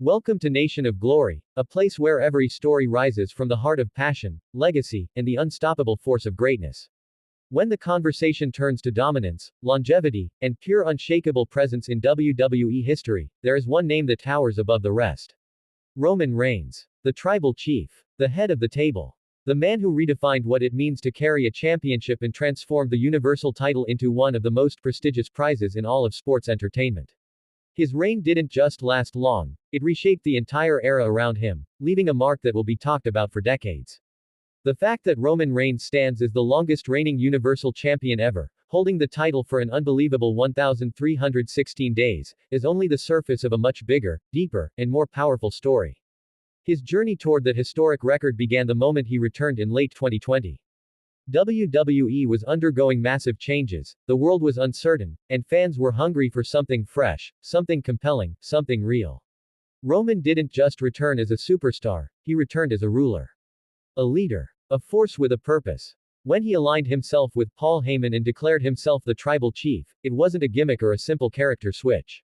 Welcome to Nation of Glory, a place where every story rises from the heart of passion, legacy, and the unstoppable force of greatness. When the conversation turns to dominance, longevity, and pure unshakable presence in WWE history, there is one name that towers above the rest. Roman Reigns. The tribal chief. The head of the table. The man who redefined what it means to carry a championship and transformed the Universal title into one of the most prestigious prizes in all of sports entertainment. His reign didn't just last long, it reshaped the entire era around him, leaving a mark that will be talked about for decades. The fact that Roman Reigns stands as the longest reigning Universal Champion ever, holding the title for an unbelievable 1,316 days, is only the surface of a much bigger, deeper, and more powerful story. His journey toward that historic record began the moment he returned in late 2020. WWE was undergoing massive changes, the world was uncertain, and fans were hungry for something fresh, something compelling, something real. Roman didn't just return as a superstar, he returned as a ruler. A leader. A force with a purpose. When he aligned himself with Paul Heyman and declared himself the tribal chief, it wasn't a gimmick or a simple character switch.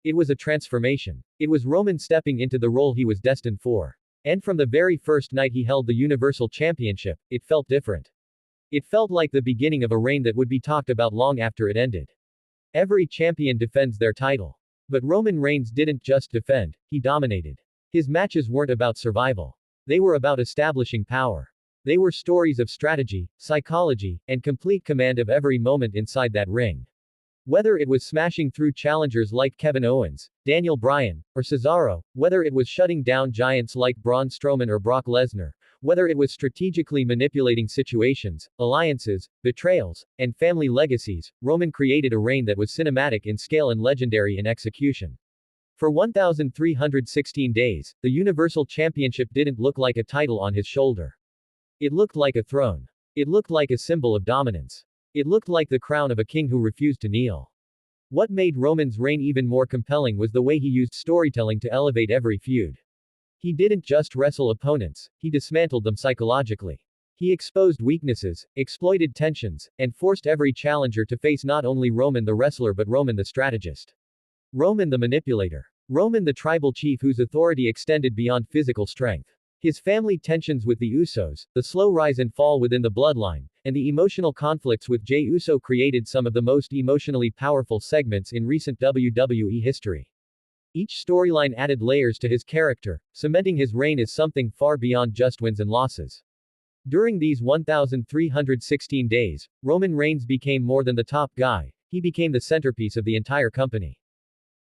It was a transformation. It was Roman stepping into the role he was destined for. And from the very first night he held the Universal Championship, it felt different. It felt like the beginning of a reign that would be talked about long after it ended. Every champion defends their title. But Roman Reigns didn't just defend, he dominated. His matches weren't about survival. They were about establishing power. They were stories of strategy, psychology, and complete command of every moment inside that ring. Whether it was smashing through challengers like Kevin Owens, Daniel Bryan, or Cesaro, whether it was shutting down giants like Braun Strowman or Brock Lesnar, whether it was strategically manipulating situations, alliances, betrayals, and family legacies, Roman created a reign that was cinematic in scale and legendary in execution. For 1,316 days, the Universal Championship didn't look like a title on his shoulder. It looked like a throne. It looked like a symbol of dominance. It looked like the crown of a king who refused to kneel. What made Roman's reign even more compelling was the way he used storytelling to elevate every feud. He didn't just wrestle opponents, he dismantled them psychologically. He exposed weaknesses, exploited tensions, and forced every challenger to face not only Roman the wrestler but Roman the strategist. Roman the manipulator. Roman the tribal chief whose authority extended beyond physical strength. His family tensions with the Usos, the slow rise and fall within the bloodline, and the emotional conflicts with Jey Uso created some of the most emotionally powerful segments in recent WWE history. Each storyline added layers to his character, cementing his reign as something far beyond just wins and losses. During these 1,316 days, Roman Reigns became more than the top guy, he became the centerpiece of the entire company.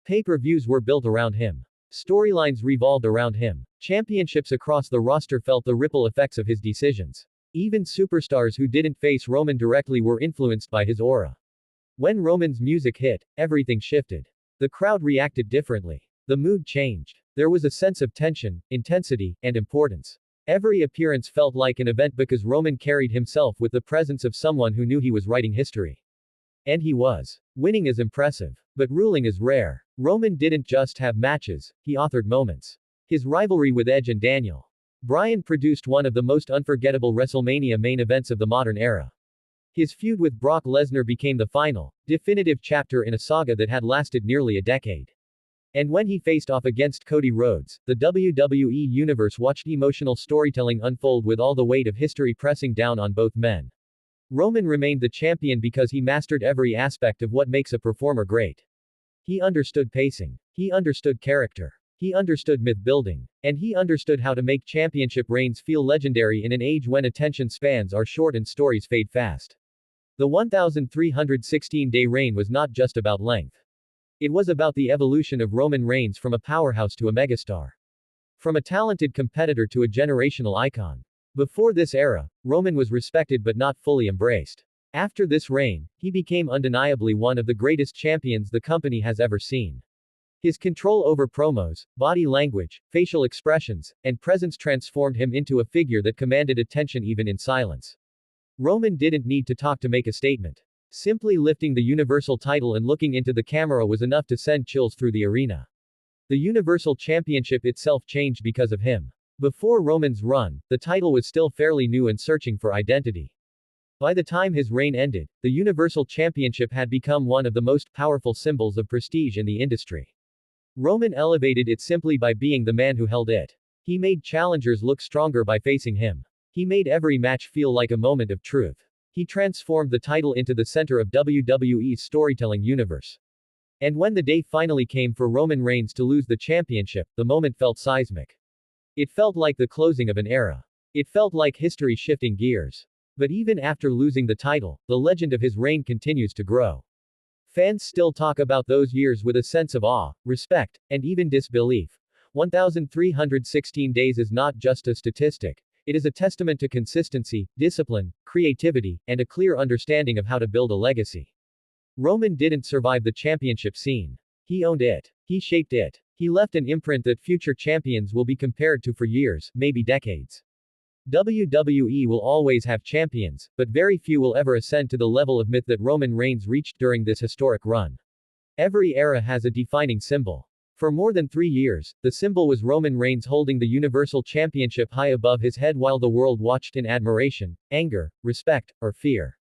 Pay-per-views were built around him. Storylines revolved around him. Championships across the roster felt the ripple effects of his decisions. Even superstars who didn't face Roman directly were influenced by his aura. When Roman's music hit, everything shifted. The crowd reacted differently. The mood changed. There was a sense of tension, intensity, and importance. Every appearance felt like an event because Roman carried himself with the presence of someone who knew he was writing history. And he was. Winning is impressive. But ruling is rare. Roman didn't just have matches, he authored moments. His rivalry with Edge and Daniel Bryan produced one of the most unforgettable WrestleMania main events of the modern era. His feud with Brock Lesnar became the final, definitive chapter in a saga that had lasted nearly a decade. And when he faced off against Cody Rhodes, the WWE Universe watched emotional storytelling unfold with all the weight of history pressing down on both men. Roman remained the champion because he mastered every aspect of what makes a performer great. He understood pacing. He understood character. He understood myth building. And he understood how to make championship reigns feel legendary in an age when attention spans are short and stories fade fast. The 1,316-day reign was not just about length. It was about the evolution of Roman Reigns from a powerhouse to a megastar. From a talented competitor to a generational icon. Before this era, Roman was respected but not fully embraced. After this reign, he became undeniably one of the greatest champions the company has ever seen. His control over promos, body language, facial expressions, and presence transformed him into a figure that commanded attention even in silence. Roman didn't need to talk to make a statement. Simply lifting the Universal title and looking into the camera was enough to send chills through the arena. The Universal Championship itself changed because of him. Before Roman's run, the title was still fairly new and searching for identity. By the time his reign ended, the Universal Championship had become one of the most powerful symbols of prestige in the industry. Roman elevated it simply by being the man who held it. He made challengers look stronger by facing him. He made every match feel like a moment of truth. He transformed the title into the center of WWE's storytelling universe. And when the day finally came for Roman Reigns to lose the championship, the moment felt seismic. It felt like the closing of an era. It felt like history shifting gears. But even after losing the title, the legend of his reign continues to grow. Fans still talk about those years with a sense of awe, respect, and even disbelief. 1,316 days is not just a statistic. It is a testament to consistency, discipline, creativity, and a clear understanding of how to build a legacy. Roman didn't survive the championship scene. He owned it. He shaped it. He left an imprint that future champions will be compared to for years, maybe decades. WWE will always have champions, but very few will ever ascend to the level of myth that Roman Reigns reached during this historic run. Every era has a defining symbol. For more than 3 years, the symbol was Roman Reigns holding the Universal Championship high above his head while the world watched in admiration, anger, respect, or fear.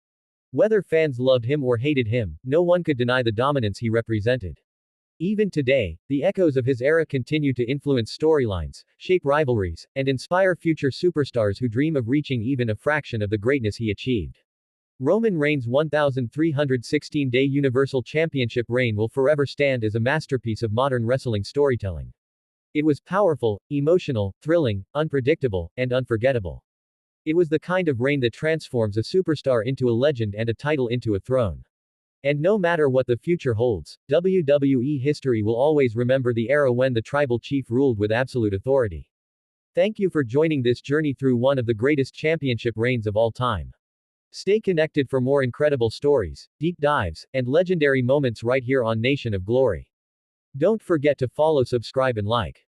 Whether fans loved him or hated him, no one could deny the dominance he represented. Even today, the echoes of his era continue to influence storylines, shape rivalries, and inspire future superstars who dream of reaching even a fraction of the greatness he achieved. Roman Reigns' 1,316-day Universal Championship reign will forever stand as a masterpiece of modern wrestling storytelling. It was powerful, emotional, thrilling, unpredictable, and unforgettable. It was the kind of reign that transforms a superstar into a legend and a title into a throne. And no matter what the future holds, WWE history will always remember the era when the tribal chief ruled with absolute authority. Thank you for joining this journey through one of the greatest championship reigns of all time. Stay connected for more incredible stories, deep dives, and legendary moments right here on Nation of Glory. Don't forget to follow, subscribe, and like.